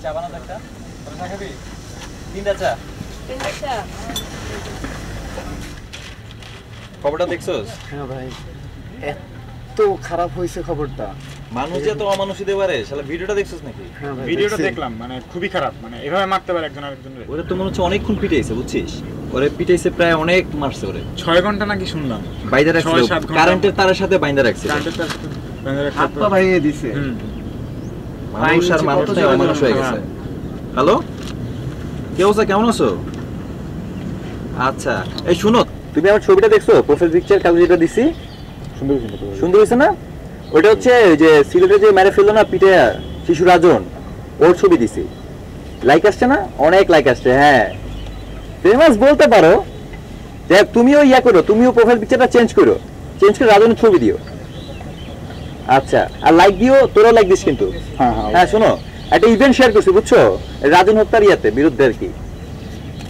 চা বানাও একটা চা খাবি তিনটা চা খবরটা দেখছস? হ্যাঁ ভাই, এত খারাপ হয়েছে খবরটা। মানুষ যে এত অমানুষই দিতে পারে, শালা ভিডিওটা দেখছস নাকি? হ্যাঁ ভাই, ভিডিওটা দেখলাম, মানে খুবই খারাপ, মানে এভাবে মারতে পারে একজন আরেকজনের। ওরে তো মনে হচ্ছে অনেকক্ষণ পিটাইছে, বুঝছিস? ওরে পিটাইছে প্রায় অনেক মারছে ওরে। 6 ঘন্টা নাকি শুনলাম। বাইন্দা রাখছিল, 6-7 ঘন্টা কারেন্টের তারের সাথে বাইন্দা রাখছিল। হাত পা ভাঙিয়ে দিছে। মানুষ আর মানুষটাই অমানুষ হয়ে গেছে। হ্যালো, কি অবস্থা, কেমন আছো? আচ্ছা, এই শুনো, তুমি আমার ছবিটা দেখছো? প্রোফাইল পিকচার কালকে যেটা দিছি, সুন্দর হয়েছে না? ওটা হচ্ছে যে সিলেটে যে মেরে ফেললো না পিঠে শিশু রাজন, ওর ছবি দিছি। লাইক আসছে না? অনেক লাইক আসছে। হ্যাঁ, ফেমাস বলতে পারো। দেখ, তুমিও ইয়া করো, তুমিও প্রোফাইল পিকচারটা চেঞ্জ করে রাজনের ছবি দিও। আচ্ছা, আর লাইক দিও, তোরাও লাইক দিস কিন্তু। হ্যাঁ শোনো, একটা ইভেন্ট শেয়ার করছি, বুঝছো? রাজন হত্যার বিরুদ্ধে আর কি,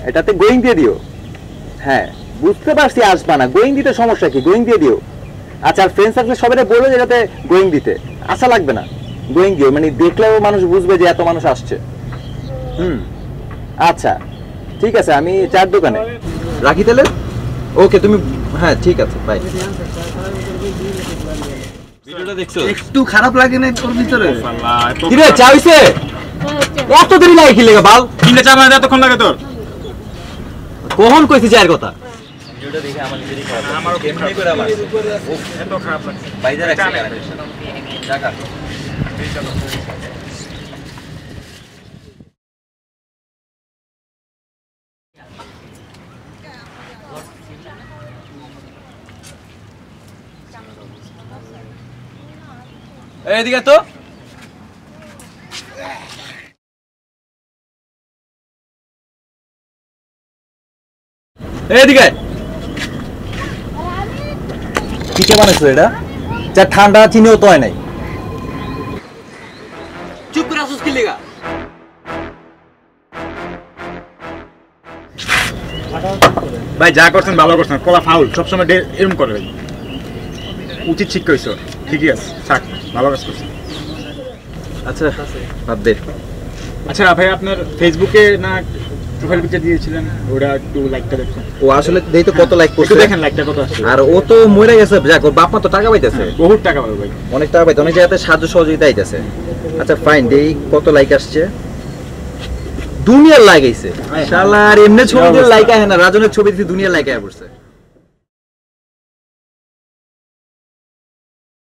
এটাতে গোয়িং দিয়ে দিও। হ্যাঁ, বুঝতে পারছি আসবা না, গোয়িং দিতে সমস্যা কি, গোয়িং দিয়ে দিও। আচ্ছা, আর ফ্রেন্ড সার্কেল সবাই বলো যে এটাতে গোয়িং দিতে, আশা লাগবে না, গোয়িং দিও, মানে দেখলেও মানুষ বুঝবে যে এত মানুষ আসছে। আচ্ছা ঠিক আছে, আমি চার দোকানে রাখি তাহলে। ওকে, তুমি, হ্যাঁ ঠিক আছে, বাই। ভিডিওটা দেখছো? একটু খারাপ লাগে না তোর ভিতরে? কি রে, চা হইছে? এত দেরি লাগে কি লাগা বাল? তিনটা চা বানাতে এতক্ষণ লাগে তোর? কখন কইছি চায়ের কথা? ভিডিওটা দেখে আমার নিজেরই খারাপ লাগে। আমারও কেমনে করে আমার এত খারাপ লাগে। বাইরে রাখছে টাকা। এদিকে তো এদিকে পিঠে বানাইছো এটা, যা ঠান্ডা চিনিও তো হয় নাই। চুপ করে আসুস কি লেগা? ভাই যা করছেন ভালো করছেন, পোলা ফাউল সবসময় এরকম করে ভাই, উচিত শিক্ষা হয়েছে। ঠিকই আছে, থাক, ভালো কাজ করছেন। আচ্ছা বাদ দে। আচ্ছা ভাই, আপনার ফেসবুকে না প্রোফাইল পিকচার দিয়েছিলেন, ওটা একটু লাইকটা দেখুন। ও আসলে দেই তো কত লাইক করছে, দেখেন লাইকটা কত আসছে। আর ও তো মরে গেছে, যাক ওর বাপ মা তো টাকা পাইতেছে, বহুত টাকা পাবে ভাই, অনেক টাকা পাইতে, অনেক জায়গাতে সাহায্য সহযোগিতা আইতেছে। আচ্ছা ফাইন, দেই কত লাইক আসছে। দুনিয়ার লাইক আইছে, শালা আর এমনি ছবি দিয়ে লাইক আহে না, রাজনের ছবি দিয়ে দুনিয়ার লাইক আয়া পড়ছে।